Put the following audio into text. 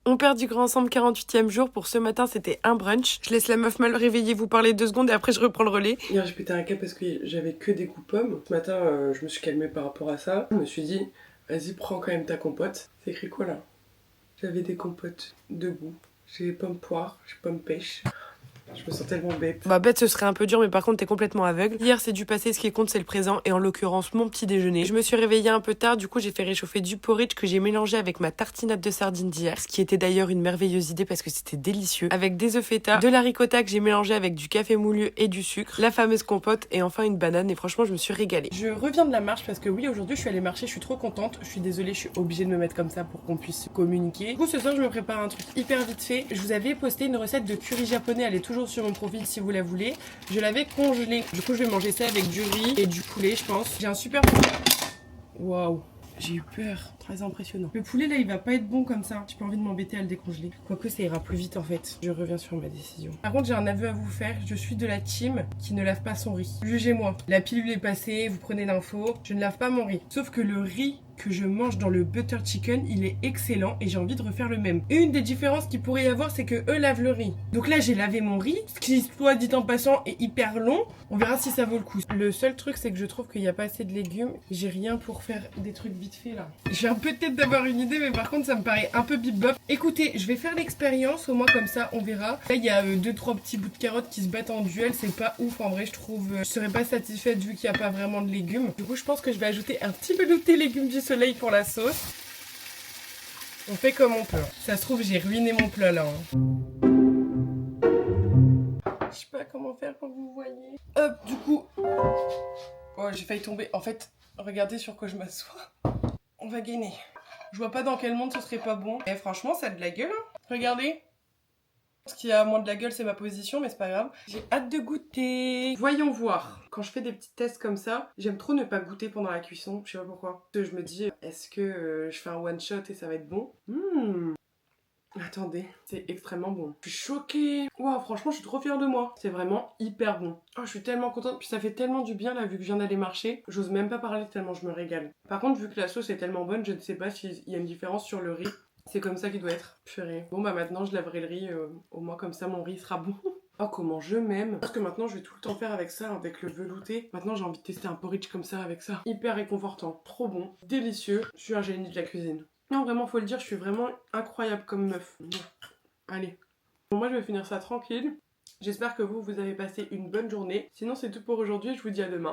On perd du grand ensemble 48e jour. Pour ce matin, c'était un brunch. Je laisse la meuf mal réveillée vous parler 2 secondes et après je reprends le relais. Hier, j'ai pété un câble parce que j'avais que des goûts pommes. Ce matin, je me suis calmée par rapport à ça. Je me suis dit, vas-y, prends quand même ta compote. C'est écrit quoi là? J'avais des compotes de goût. J'ai pommes poire, j'ai pommes pêche. Je me sens tellement bête. Bah bête ce serait un peu dur mais par contre t'es complètement aveugle. Hier c'est du passé, ce qui compte c'est le présent et en l'occurrence mon petit déjeuner. Je me suis réveillée un peu tard, du coup j'ai fait réchauffer du porridge que j'ai mélangé avec ma tartinade de sardines d'hier. Ce qui était d'ailleurs une merveilleuse idée parce que c'était délicieux. Avec des œufs feta, de la ricotta que j'ai mélangé avec du café moulu et du sucre, la fameuse compote et enfin une banane et franchement je me suis régalée. Je reviens de la marche parce que oui aujourd'hui je suis allée marcher, je suis trop contente. Je suis désolée, je suis obligée de me mettre comme ça pour qu'on puisse communiquer. Du coup ce soir je me prépare un truc hyper vite fait. Je vous avais posté une recette de curry japonais, elle est toujours sur mon profil si vous la voulez. Je l'avais congelée. Du coup, je vais manger ça avec du riz et du poulet, je pense. J'ai un super... Waouh, j'ai eu peur. Très impressionnant. Le poulet, là, il va pas être bon comme ça. J'ai pas envie de m'embêter à le décongeler. Quoique, ça ira plus vite, en fait. Je reviens sur ma décision. Par contre, j'ai un aveu à vous faire. Je suis de la team qui ne lave pas son riz. Jugez-moi. La pilule est passée, vous prenez l'info. Je ne lave pas mon riz. Sauf que le riz que je mange dans le butter chicken, il est excellent et j'ai envie de refaire le même. Et une des différences qu'il pourrait y avoir, c'est que eux lavent le riz. Donc là, j'ai lavé mon riz, ce qui, soit dit en passant, est hyper long. On verra si ça vaut le coup. Le seul truc, c'est que je trouve qu'il n'y a pas assez de légumes. J'ai rien pour faire des trucs vite fait là. J'ai un peu tête d'avoir une idée, mais par contre, ça me paraît un peu bip-bop. Écoutez, je vais faire l'expérience, au moins comme ça, on verra. Là, il y a 2-3 petits bouts de carottes qui se battent en duel. C'est pas ouf, en vrai, je trouve. Je serais pas satisfaite vu qu'il n'y a pas vraiment de légumes. Du coup, je pense que je vais ajouter un petit peu de thé légumes du soleil pour la sauce. On fait comme on peut. Ça se trouve, j'ai ruiné mon plat là. Je sais pas comment faire pour que vous voyez. Hop, du coup. Oh, j'ai failli tomber. En fait, regardez sur quoi je m'assois. On va gainer. Je vois pas dans quel monde ce serait pas bon. Et franchement, ça a de la gueule. Hein. Regardez. Ce qui a moins de la gueule, c'est ma position, mais c'est pas grave. J'ai hâte de goûter. Voyons voir. Quand je fais des petits tests comme ça, j'aime trop ne pas goûter pendant la cuisson. Je sais pas pourquoi. Je me dis, est-ce que je fais un one shot et ça va être bon? Attendez, c'est extrêmement bon. Je suis choquée. Waouh, franchement, je suis trop fière de moi. C'est vraiment hyper bon. Oh, je suis tellement contente. Puis ça fait tellement du bien là, vu que je viens d'aller marcher. J'ose même pas parler tellement je me régale. Par contre, vu que la sauce est tellement bonne, je ne sais pas s'il y a une différence sur le riz. C'est comme ça qu'il doit être. Purée. Bon, bah maintenant, je laverai le riz. Au moins, comme ça, mon riz sera bon. Oh, comment je m'aime. Parce que maintenant, je vais tout le temps faire avec ça, avec le velouté. Maintenant, j'ai envie de tester un porridge comme ça avec ça. Hyper réconfortant. Trop bon. Délicieux. Je suis un génie de la cuisine. Non, vraiment, faut le dire, je suis vraiment incroyable comme meuf. Allez. Bon, moi, je vais finir ça tranquille. J'espère que vous avez passé une bonne journée. Sinon, c'est tout pour aujourd'hui. Je vous dis à demain.